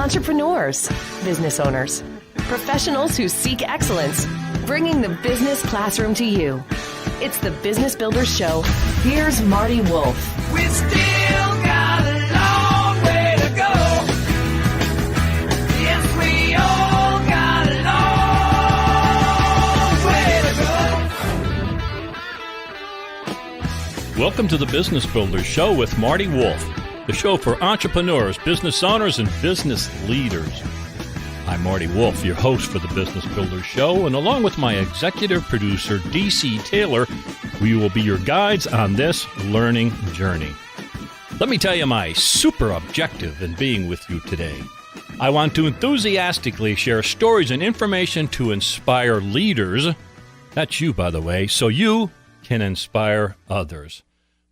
entrepreneurs, business owners, professionals who seek excellence, bringing the business classroom to you. It's the Business Builders Show. Here's Marty Wolf. We still got a long way to go. Yes, we all got a long way to go. Welcome to the Business Builders Show with Marty Wolf, the show for entrepreneurs, business owners, and business leaders. I'm Marty Wolf, your host for the Business Builders Show, and along with my executive producer, DC Taylor, we will be your guides on this learning journey. Let me tell you my super objective in being with you today. I want to enthusiastically share stories and information to inspire leaders, that's you, by the way, so you can inspire others.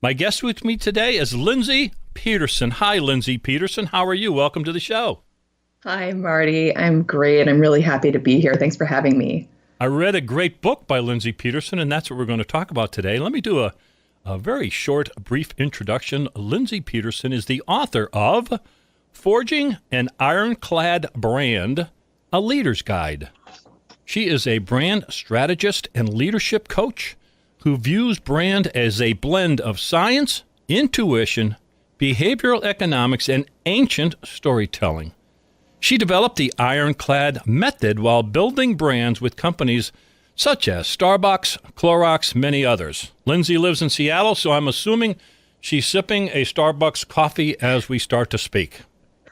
My guest with me today is Lindsay Pedersen. Hi, Lindsay Pedersen. How are you? Welcome to the show. Hi, Marty. I'm great. I'm really happy to be here. Thanks for having me. I read a great book by Lindsay Pedersen, and that's what we're going to talk about today. Let me do a very short, brief introduction. Lindsay Pedersen is the author of Forging an Ironclad Brand, A Leader's Guide. She is a brand strategist and leadership coach who views brand as a blend of science, intuition, behavioral economics, and ancient storytelling. She developed the Ironclad method while building brands with companies such as Starbucks, Clorox, many others. Lindsay lives in Seattle, so I'm assuming she's sipping a Starbucks coffee as we start to speak.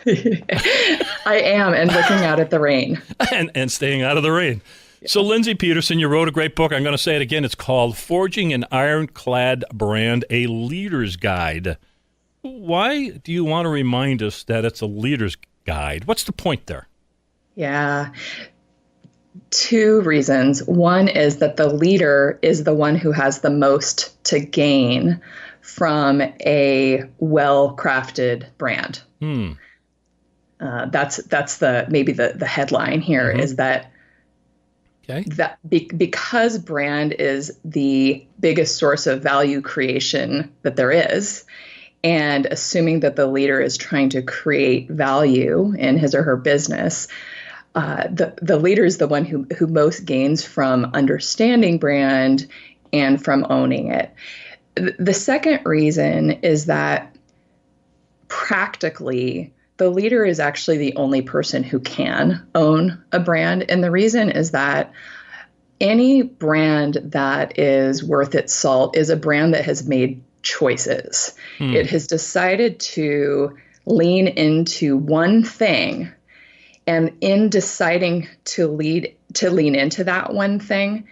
I am, and looking out at the rain. and staying out of the rain. So Lindsay Pedersen, you wrote a great book. I'm going to say it again. It's called Forging an Ironclad Brand, A Leader's Guide. Why do you want to remind us that it's a leader's guide? What's the point there? Yeah. Two reasons. One is that the leader is the one who has the most to gain from a well-crafted brand. That's the headline here is that because brand is the biggest source of value creation that there is, and assuming that the leader is trying to create value in his or her business, the leader is the one who most gains from understanding brand and from owning it. The second reason is that practically, the leader is actually the only person who can own a brand. And the reason is that any brand that is worth its salt is a brand that has made choices. It has decided to lean into one thing. And in deciding to lean into that one thing,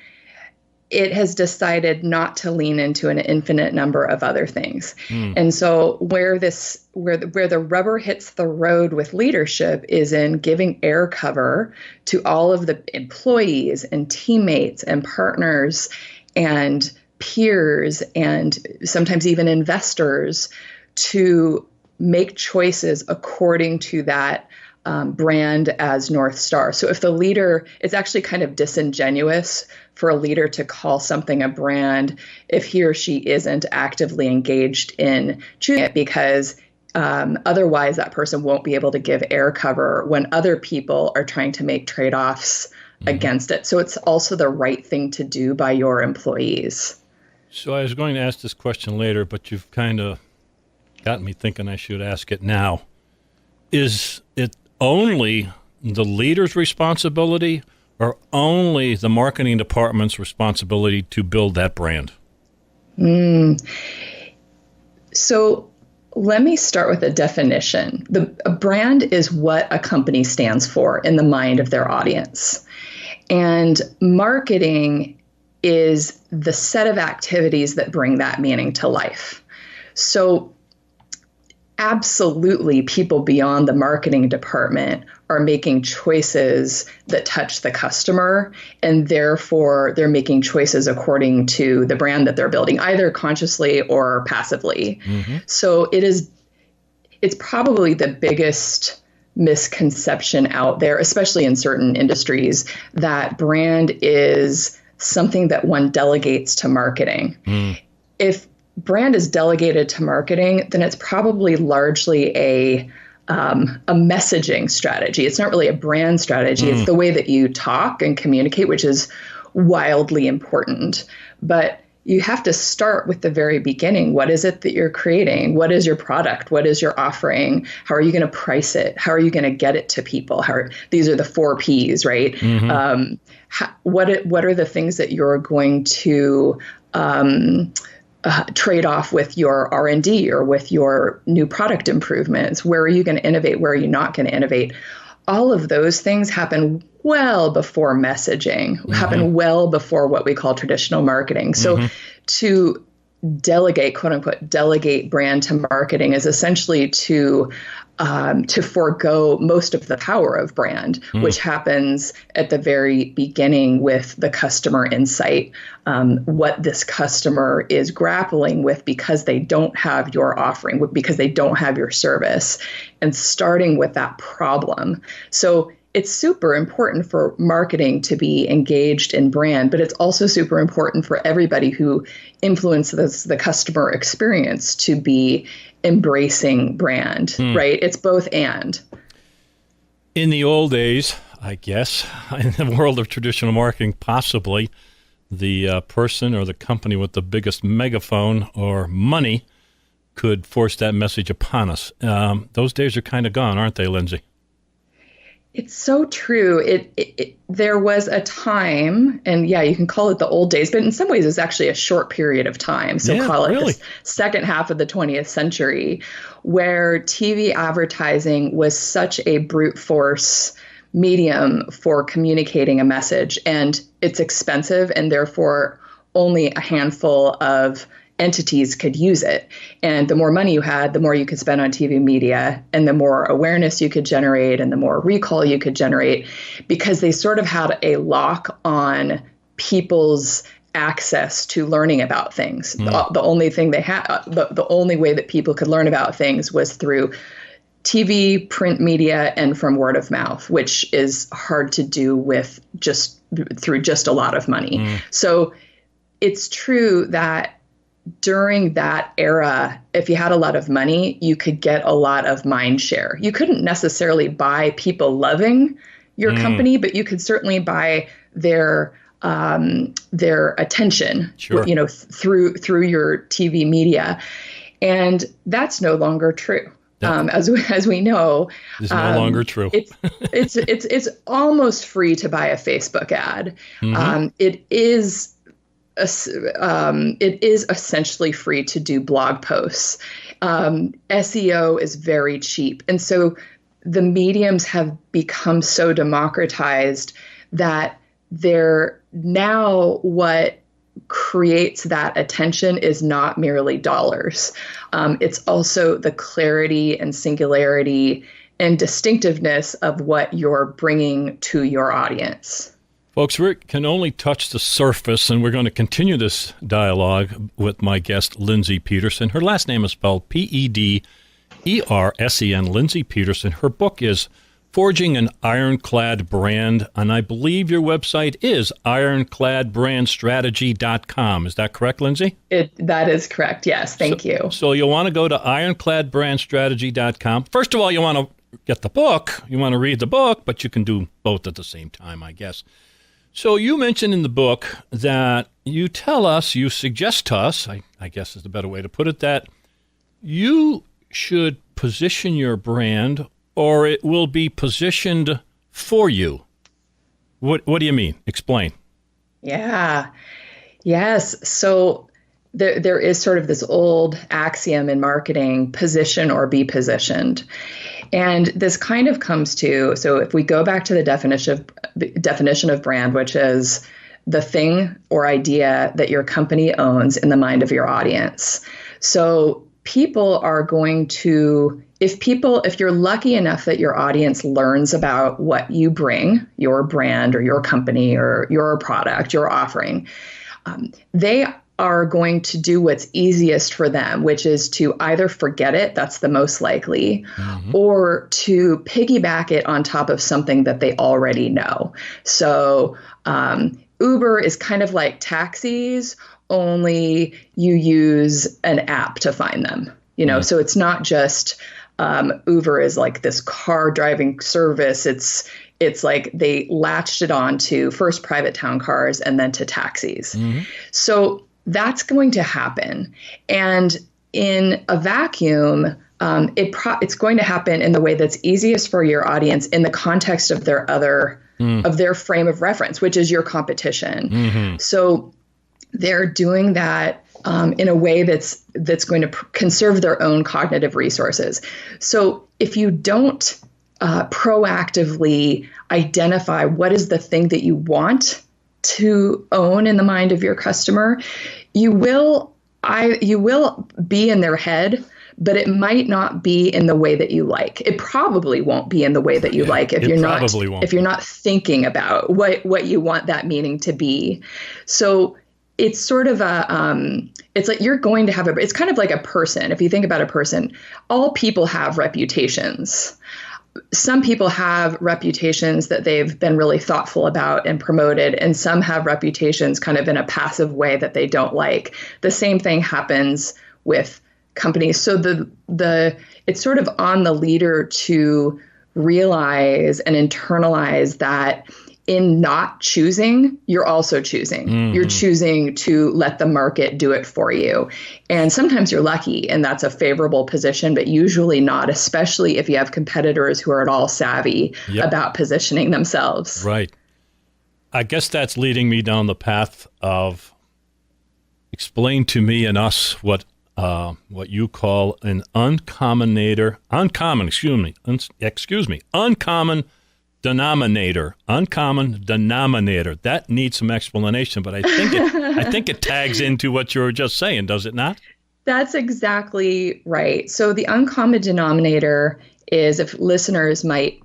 it has decided not to lean into an infinite number of other things. And so where the rubber hits the road with leadership is in giving air cover to all of the employees and teammates and partners and peers and sometimes even investors to make choices according to that brand as North Star. So if the leader, it's actually kind of disingenuous for a leader to call something a brand if he or she isn't actively engaged in choosing it, because otherwise that person won't be able to give air cover when other people are trying to make trade-offs against it. So it's also the right thing to do by your employees. So I was going to ask this question later, but you've kind of got me thinking I should ask it now. Is it only the leader's responsibility or only the marketing department's responsibility to build that brand? So let me start with a definition. A brand is what a company stands for in the mind of their audience. And marketing is the set of activities that bring that meaning to life. So absolutely, people beyond the marketing department are making choices that touch the customer, and therefore they're making choices according to the brand that they're building, either consciously or passively. So it's probably the biggest misconception out there, especially in certain industries, that brand is something that one delegates to marketing. If brand is delegated to marketing, then it's probably largely a a messaging strategy. It's not really a brand strategy. It's the way that you talk and communicate, which is wildly important. But you have to start with the very beginning. What is it that you're creating? What is your product? What is your offering? How are you going to price it? How are you going to get it to people? These are the 4 Ps, right? What are the things that you're going to trade off with your R&D or with your new product improvements? Where are you going to innovate? Where are you not going to innovate? All of those things happen well before messaging, happen well before what we call traditional marketing. So to delegate, quote unquote, delegate brand to marketing is essentially to forego most of the power of brand, which happens at the very beginning with the customer insight, what this customer is grappling with because they don't have your offering, because they don't have your service, and starting with that problem. So it's super important for marketing to be engaged in brand, but it's also super important for everybody who influences the customer experience to be embracing brand, right? It's both and. In the old days, I guess, in the world of traditional marketing, possibly the person or the company with the biggest megaphone or money could force that message upon us. Those days are kind of gone, aren't they, Lindsay? It's so true. There was a time, and yeah, you can call it the old days, but in some ways it's actually a short period of time. So call it the second half of the 20th century, where TV advertising was such a brute force medium for communicating a message, and it's expensive, and therefore only a handful of entities could use it. And the more money you had, the more you could spend on TV media, and the more awareness you could generate, and the more recall you could generate, because they sort of had a lock on people's access to learning about things. The only thing they had, the only way that people could learn about things was through TV, print media, and from word of mouth, which is hard to do with through just a lot of money. So it's true that during that era, if you had a lot of money, you could get a lot of mind share. You couldn't necessarily buy people loving your company, but you could certainly buy their attention, sure, through your TV media. And that's no longer true. As we know, it's no longer true. It's almost free to buy a Facebook ad. It is essentially free to do blog posts. SEO is very cheap. And so the mediums have become so democratized that they're now what creates that attention is not merely dollars. It's also the clarity and singularity and distinctiveness of what you're bringing to your audience. Folks, we can only touch the surface, and we're going to continue this dialogue with my guest, Lindsay Pedersen. Her last name is spelled Pedersen, Lindsay Pedersen. Her book is Forging an Ironclad Brand, and I believe your website is ironcladbrandstrategy.com. Is that correct, Lindsay? That is correct, yes. Thank you. So you'll want to go to ironcladbrandstrategy.com. First of all, you want to get the book. You want to read the book, but you can do both at the same time, I guess. So you mentioned in the book that you suggest to us, I guess is the better way to put it, that you should position your brand or it will be positioned for you. What do you mean? Explain. Yeah. Yes. So there is sort of this old axiom in marketing, position or be positioned. And this kind of comes to, so if we go back to the definition of brand, which is the thing or idea that your company owns in the mind of your audience. So people are going to, if you're lucky enough that your audience learns about what you bring, your brand or your company or your product, your offering, they are going to do what's easiest for them, which is to either forget it, that's the most likely, or to piggyback it on top of something that they already know. So Uber is kind of like taxis, only you use an app to find them. So it's not just Uber is like this car driving service. It's like they latched it on to first private town cars and then to taxis. So that's going to happen. And in a vacuum, it's going to happen in the way that's easiest for your audience in the context of their of their frame of reference, which is your competition. So they're doing that in a way that's going to conserve their own cognitive resources. So if you don't proactively identify what is the thing that you want to own in the mind of your customer, you will be in their head, but it might not be in the way that you like. It probably won't be in the way that you like if you're not thinking about what you want that meaning to be. So it's sort of it's like you're going to have it's kind of like a person. If you think about a person, all people have reputations. Some people have reputations that they've been really thoughtful about and promoted, and some have reputations kind of in a passive way that they don't like. The same thing happens with companies. So it's sort of on the leader to realize and internalize that in not choosing, you're also choosing. You're choosing to let the market do it for you. And sometimes you're lucky and that's a favorable position, but usually not, especially if you have competitors who are at all savvy about positioning themselves. Right. I guess that's leading me down the path of explain to me and us what you call an uncommon denominator. That needs some explanation, but I think it tags into what you were just saying, does it not? That's exactly right. So the uncommon denominator is, if listeners might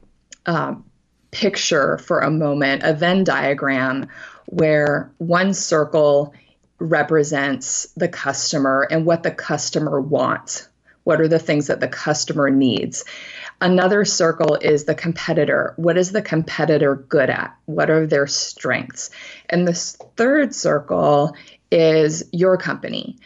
picture for a moment a Venn diagram where one circle represents the customer and what the customer wants. What are the things that the customer needs? Another circle is the competitor. What is the competitor good at? What are their strengths? And this third circle is your company.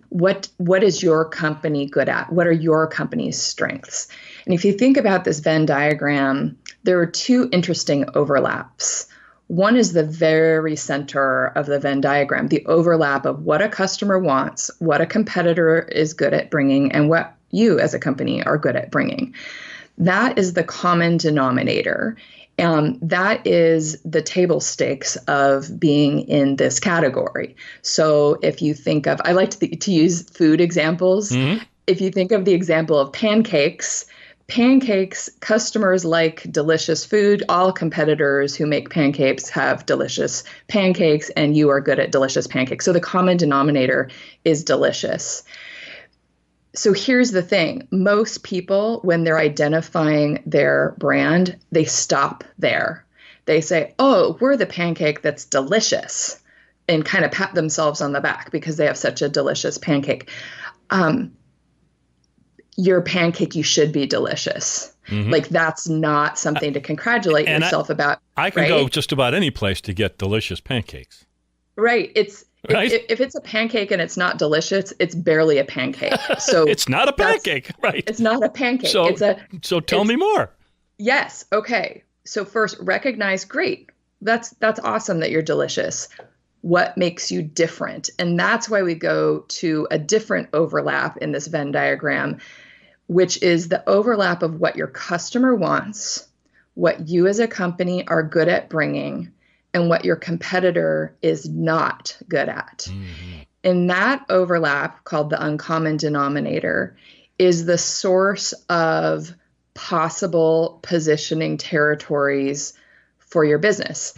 What is your company good at? What are your company's strengths? And if you think about this Venn diagram, there are two interesting overlaps. One is the very center of the Venn diagram, the overlap of what a customer wants, what a competitor is good at bringing, and what you as a company are good at bringing. That is the common denominator. That is the table stakes of being in this category. So if you think of, I like to use food examples. If you think of the example of pancakes, customers like delicious food. All competitors who make pancakes have delicious pancakes, and you are good at delicious pancakes. So the common denominator is delicious. So here's the thing. Most people, when they're identifying their brand, they stop there. They say, oh, we're the pancake that's delicious, and kind of pat themselves on the back because they have such a delicious pancake. Your pancake, you should be delicious. Like that's not something to congratulate yourself about. I can go just about any place to get delicious pancakes. Right. Right? If it's a pancake and it's not delicious, it's barely a pancake. So it's not a pancake, right? It's not a pancake. So tell me more. Yes. Okay. So first, recognize, great. That's awesome that you're delicious. What makes you different? And that's why we go to a different overlap in this Venn diagram, which is the overlap of what your customer wants, what you as a company are good at bringing, and what your competitor is not good at. And that overlap, called the uncommon denominator, is the source of possible positioning territories for your business.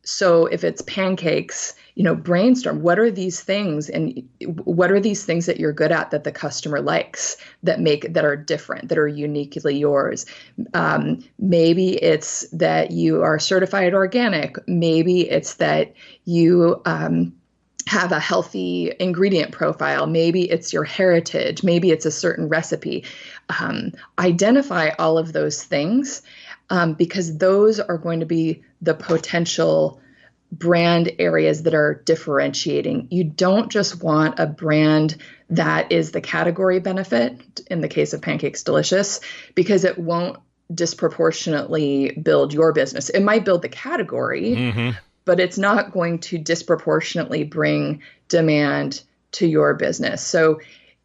So if it's pancakes, brainstorm, what are these things, and what are these things that you're good at that the customer likes, that are different, that are uniquely yours? Maybe it's that you are certified organic. Maybe it's that you have a healthy ingredient profile. Maybe it's your heritage. Maybe it's a certain recipe. Identify all of those things because those are going to be the potential brand areas that are differentiating. You don't just want a brand that is the category benefit, in the case of Pancakes Delicious, because it won't disproportionately build your business. It might build the category, but it's not going to disproportionately bring demand to your business. So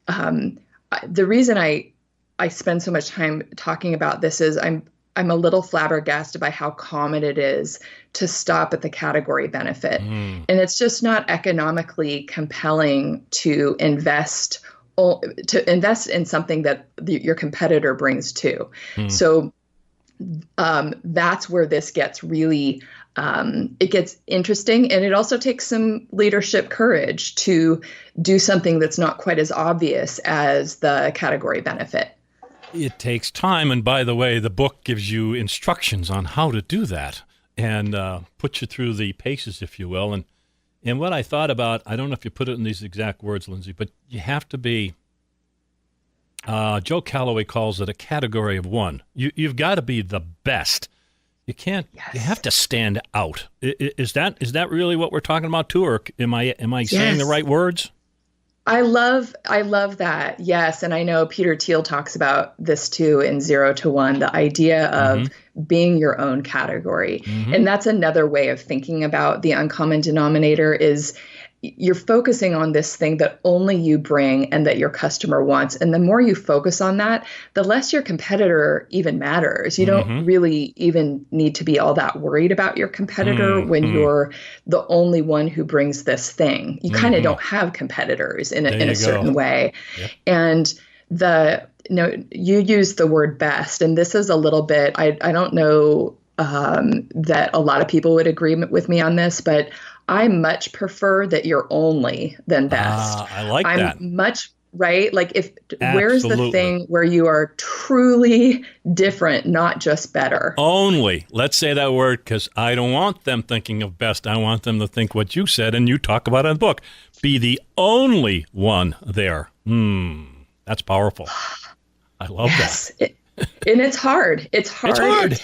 the reason I spend so much time talking about this is I'm a little flabbergasted by how common it is to stop at the category benefit. And it's just not economically compelling to invest in something that your competitor brings too. So that's where this gets really, it gets interesting. And it also takes some leadership courage to do something that's not quite as obvious as the category benefit. It takes time. And by the way, the book gives you instructions on how to do that and puts you through the paces, if you will. And what I thought about, I don't know if you put it in these exact words, Lindsay, but you have to be, Joe Calloway calls it a category of one. You've got to be the best. You can't, you have to stand out. Is that really what we're talking about too? Or am I saying the right words? I love that. Yes. And I know Peter Thiel talks about this too in 0 to 1, the idea of being your own category. And that's another way of thinking about the uncommon denominator is you're focusing on this thing that only you bring and that your customer wants. And the more you focus on that, the less your competitor even matters. You don't really even need to be all that worried about your competitor when you're the only one who brings this thing. You kind of don't have competitors in a certain way. Yep. And you use the word best, and this is a little bit, I don't know that a lot of people would agree with me on this, but I much prefer that you're only than best. I like that. Right? Like Absolutely. Where's the thing where you are truly different, not just better? Only. Let's say that word, because I don't want them thinking of best. I want them to think what you said and you talk about in the book. Be the only one there. That's powerful. I love that. And it's hard. It's hard.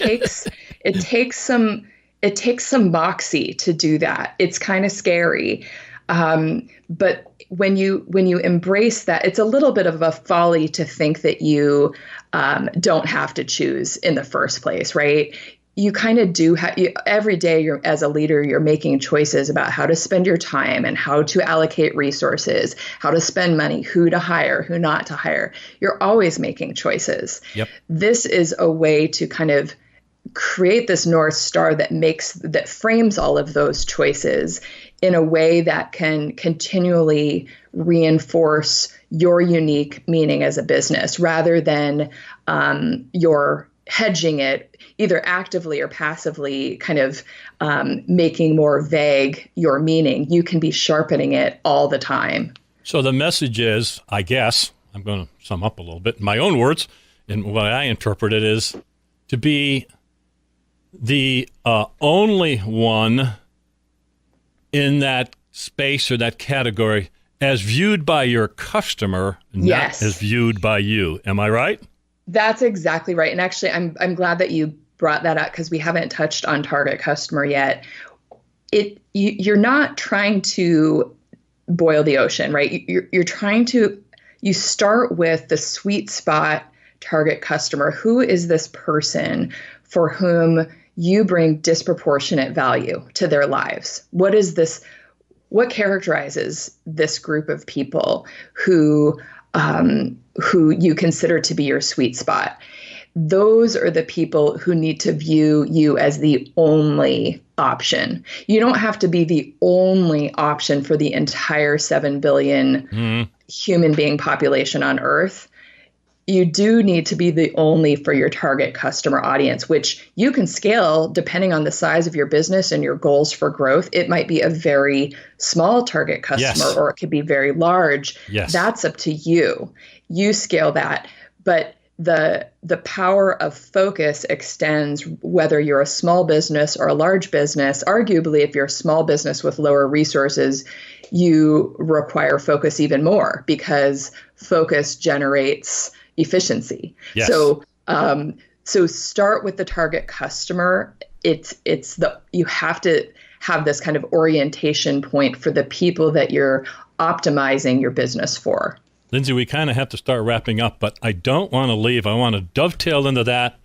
It takes some moxie to do that. It's kind of scary. But when you embrace that, it's a little bit of a folly to think that you don't have to choose in the first place, right? You kind of do every day as a leader, you're making choices about how to spend your time and how to allocate resources, how to spend money, who to hire, who not to hire. You're always making choices. Yep. This is a way to kind of create this North Star that frames all of those choices in a way that can continually reinforce your unique meaning as a business rather than you're hedging it either actively or passively, kind of making more vague your meaning. You can be sharpening it all the time. So the message is, I guess, I'm going to sum up a little bit in my own words, and what I interpret it is to be the only one in that space or that category as viewed by your customer, not as viewed by you. Am I right? That's exactly right. And actually, I'm glad that you brought that up because we haven't touched on target customer yet. You're not trying to boil the ocean, right? You're trying to, you start with the sweet spot target customer. Who is this person for whom you bring disproportionate value to their lives? What characterizes this group of people who you consider to be your sweet spot? Those are the people who need to view you as the only option. You don't have to be the only option for the entire 7 billion human being population on Earth. You do need to be the only for your target customer audience, which you can scale depending on the size of your business and your goals for growth. It might be a very small target customer, or it could be very large. Yes. That's up to you. You scale that. But the power of focus extends whether you're a small business or a large business. Arguably, if you're a small business with lower resources, you require focus even more because focus generates efficiency. Yes. So start with the target customer. You have to have this kind of orientation point for the people that you're optimizing your business for. Lindsay, we kind of have to start wrapping up, but I don't want to leave. I want to dovetail into that.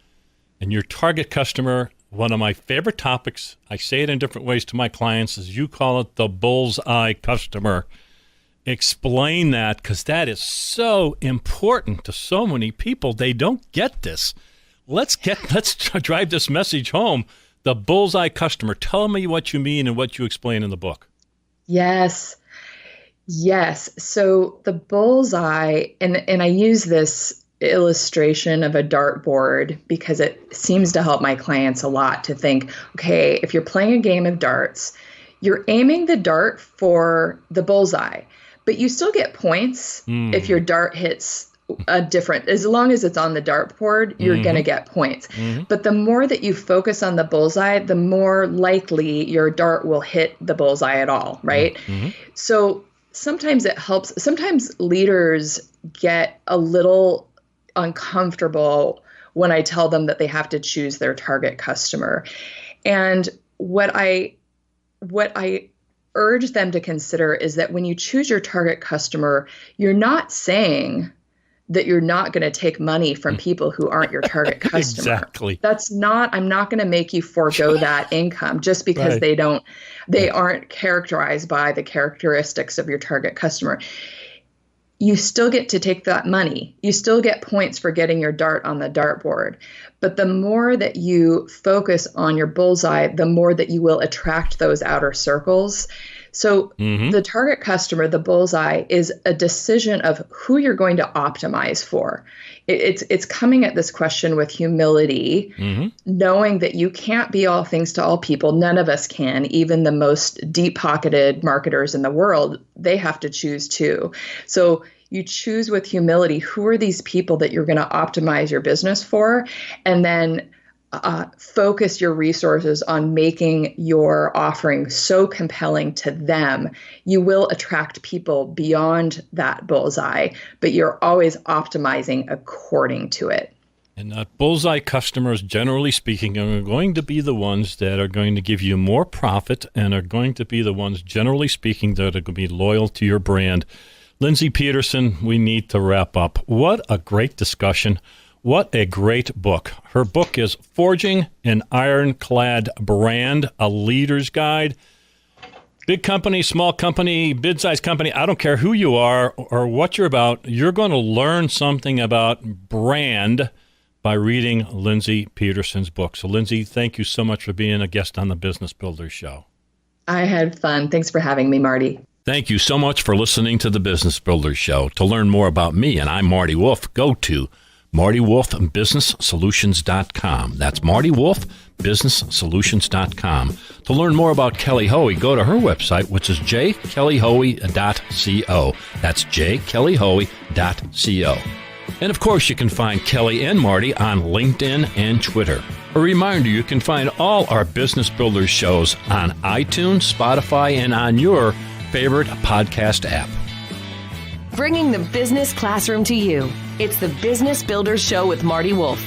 And your target customer, one of my favorite topics, I say it in different ways to my clients, is you call it the bullseye customer. Explain that, because that is so important to so many people. They don't get this. Let's drive this message home. The bullseye customer. Tell me what you mean and what you explain in the book. Yes. So the bullseye, and I use this illustration of a dartboard because it seems to help my clients a lot to think, okay, if you're playing a game of darts, you're aiming the dart for the bullseye, but you still get points if your dart hits a different, as long as it's on the dartboard, you're going to get points. But the more that you focus on the bullseye, the more likely your dart will hit the bullseye at all, right? So sometimes it helps. Sometimes leaders get a little uncomfortable when I tell them that they have to choose their target customer. And what I urge them to consider is that when you choose your target customer, you're not saying that you're not going to take money from people who aren't your target customer. Exactly. I'm not going to make you forego that income just because they aren't characterized by the characteristics of your target customer. You still get to take that money. You still get points for getting your dart on the dartboard. But the more that you focus on your bullseye, the more that you will attract those outer circles. So the target customer, the bullseye, is a decision of who you're going to optimize for. It's coming at this question with humility, knowing that you can't be all things to all people. None of us can. Even the most deep-pocketed marketers in the world, they have to choose too. So you choose with humility who are these people that you're going to optimize your business for, and then focus your resources on making your offering so compelling to them. You will attract people beyond that bullseye, but you're always optimizing according to it. And bullseye customers, generally speaking, are going to be the ones that are going to give you more profit and are going to be the ones, generally speaking, that are going to be loyal to your brand. Lindsay Pedersen, we need to wrap up. What a great discussion. What a great book. Her book is Forging an Ironclad Brand, a Leader's Guide. Big company, small company, mid-sized company, I don't care who you are or what you're about, you're going to learn something about brand by reading Lindsay Pedersen's book. So, Lindsay, thank you so much for being a guest on the Business Builders Show. I had fun. Thanks for having me, Marty. Thank you so much for listening to the Business Builders Show. To learn more about me, and I'm Marty Wolf, go to MartyWolfBusinessSolutions.com. That's MartyWolfBusinessSolutions.com. To learn more about Kelly Hoey, go to her website, which is jkellyhoey.co. That's jkellyhoey.co. And of course, you can find Kelly and Marty on LinkedIn and Twitter. A reminder, you can find all our Business Builders shows on iTunes, Spotify, and on your favorite podcast app. Bringing the business classroom to you. It's the Business Builders Show with Marty Wolf.